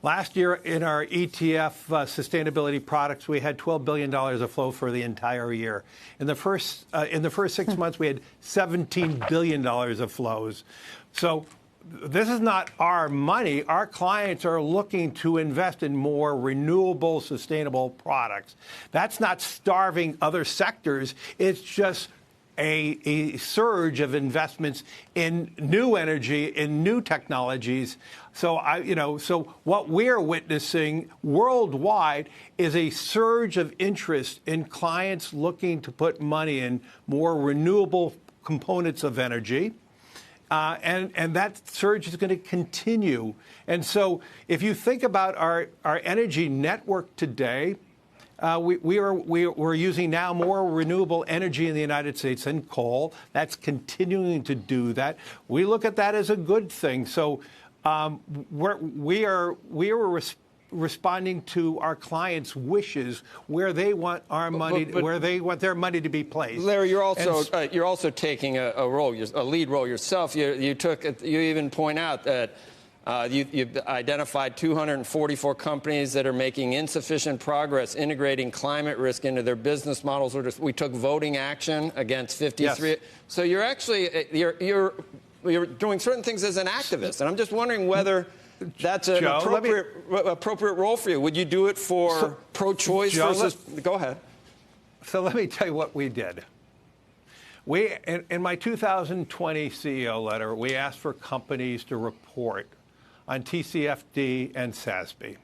Last year in our ETF sustainability products, we had $12 billion of flow for the entire year. In the first 6 months, we had $17 billion of flows. So this is not our money. Our clients are looking to invest in more renewable, sustainable products. That's not starving other sectors. It's just a surge of investments in new energy, in new technologies. So so what we're witnessing worldwide is a surge of interest in clients looking to put money in more renewable components of energy. And that surge is going to continue. And so if you think about our energy network today, we're using now more renewable energy in the United States than coal. That's continuing to do that. We look at that as a good thing. So we are responding to our clients' wishes, where they want our money, where they want their money to be placed. Larry, you're also taking a lead role yourself. You even point out that you've identified 244 companies that are making insufficient progress integrating climate risk into their business models. We took voting action against 53. Yes. So you're actually you're doing certain things as an activist, and I'm just wondering whether that's an appropriate role for you. Would you do it for pro-choice versus? Go ahead. So let me tell you what we did. In my 2020 CEO letter, we asked for companies to report on TCFD and SASB.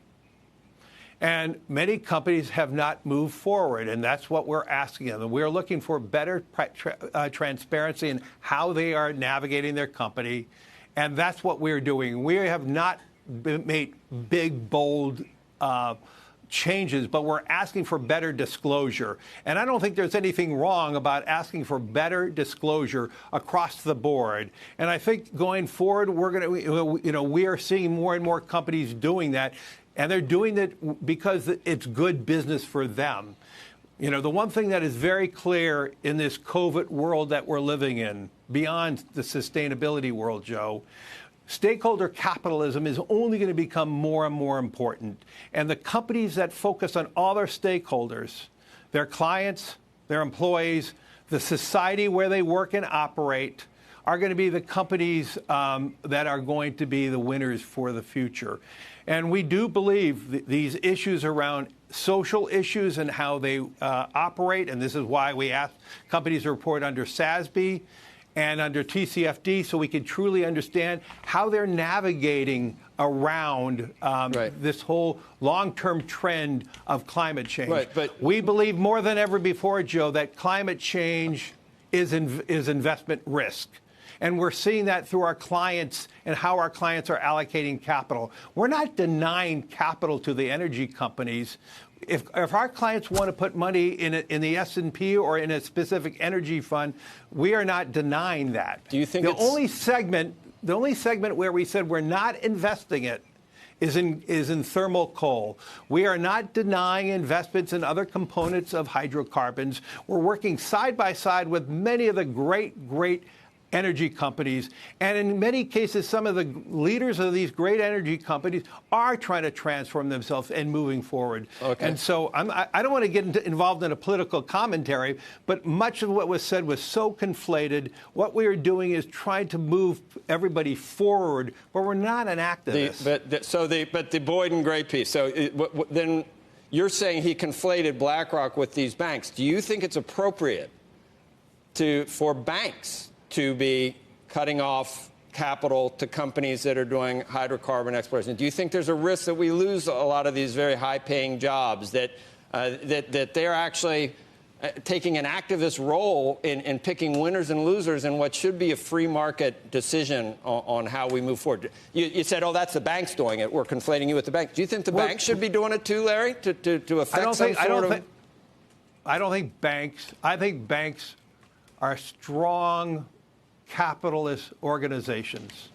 And many companies have not moved forward, and that's what we're asking of them. We're looking for better transparency in how they are navigating their company, and that's what we're doing. We have not made big, bold changes, but we're asking for better disclosure. And I don't think there's anything wrong about asking for better disclosure across the board. And I think going forward, we are seeing more and more companies doing that, and they're doing it because it's good business for them. The one thing that is very clear in this COVID world that we're living in, beyond the sustainability world, Joe, stakeholder capitalism is only going to become more and more important. And the companies that focus on all their stakeholders, their clients, their employees, the society where they work and operate, are going to be the companies that are going to be the winners for the future. And we do believe these issues around social issues and how they operate, and this is why we ask companies to report under SASB and under TCFD, so we can truly understand how they're navigating around this whole long-term trend of climate change. Right, but we believe more than ever before, Joe, that climate change is investment risk. And we're seeing that through our clients and how our clients are allocating capital. We're not denying capital to the energy companies. If our clients want to put money in the S&P or in a specific energy fund, we are not denying that. Do you think the only segment where we said we're not investing it is in thermal coal? We are not denying investments in other components of hydrocarbons. We're working side by side with many of the great energy companies. And in many cases, some of the leaders of these great energy companies are trying to transform themselves and moving forward. Okay. And so I don't want to get involved in a political commentary, but much of what was said was so conflated. What we are doing is trying to move everybody forward, but we're not an activist. But the Boyd and Gray piece. So then you're saying he conflated BlackRock with these banks. Do you think it's appropriate for banks to be cutting off capital to companies that are doing hydrocarbon exploration? Do you think there's a risk that we lose a lot of these very high-paying jobs, that they're actually taking an activist role in picking winners and losers in what should be a free market decision on how we move forward? You said, oh, that's the banks doing it. We're conflating you with the banks. Do you think the banks should be doing it too, Larry, to affect I don't think banks. I think banks are strong capitalist organizations.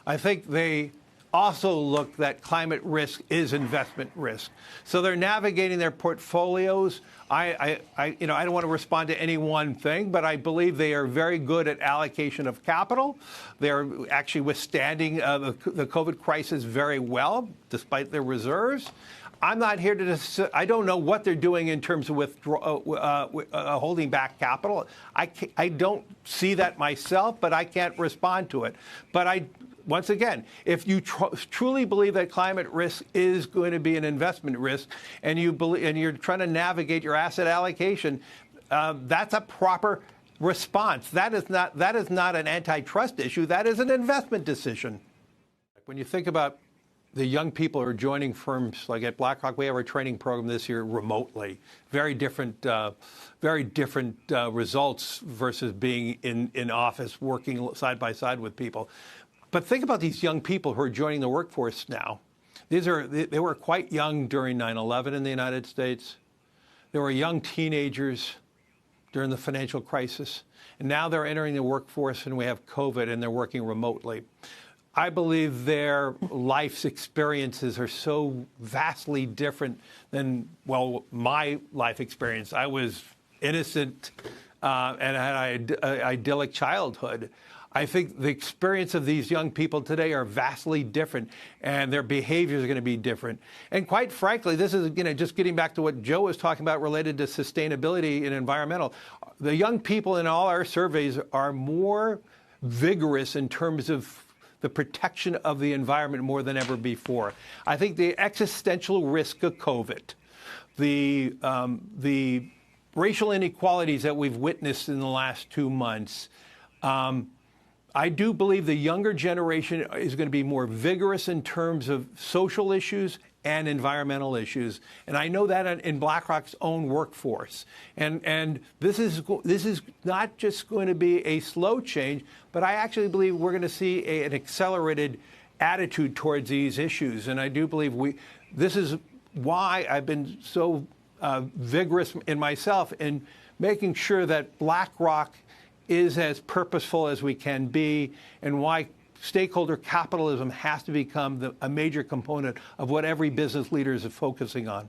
I think they also look that climate risk is investment risk. So they're navigating their portfolios. I don't want to respond to any one thing, but I believe they are very good at allocation of capital. They're actually withstanding the COVID crisis very well, despite their reserves. I'm not here to. I don't know what they're doing in terms of holding back capital. I don't see that myself, but I can't respond to it. But once again, if you truly believe that climate risk is going to be an investment risk, and you're trying to navigate your asset allocation, that's a proper response. That is not an antitrust issue. That is an investment decision. When you think about the young people who are joining firms like at BlackRock, we have our training program this year remotely. Very different results versus being in office working side by side with people. But think about these young people who are joining the workforce now. They were quite young during 9/11 in the United States. They were young teenagers during the financial crisis. And now they're entering the workforce, and we have COVID, and they're working remotely. I believe their life's experiences are so vastly different than, well, my life experience. I was innocent and had an idyllic childhood. I think the experience of these young people today are vastly different, and their behaviors are going to be different. And quite frankly, this is just getting back to what Joe was talking about related to sustainability and environmental. The young people in all our surveys are more vigorous in terms of the protection of the environment more than ever before. I think the existential risk of COVID, the racial inequalities that we've witnessed in the last 2 months, I do believe the younger generation is going to be more vigorous in terms of social issues and environmental issues. And I know that in BlackRock's own workforce. And this is not just going to be a slow change, but I actually believe we're going to see an accelerated attitude towards these issues. And I do believe this is why I've been so vigorous in myself in making sure that BlackRock is as purposeful as we can be, and why stakeholder capitalism has to become a major component of what every business leader is focusing on.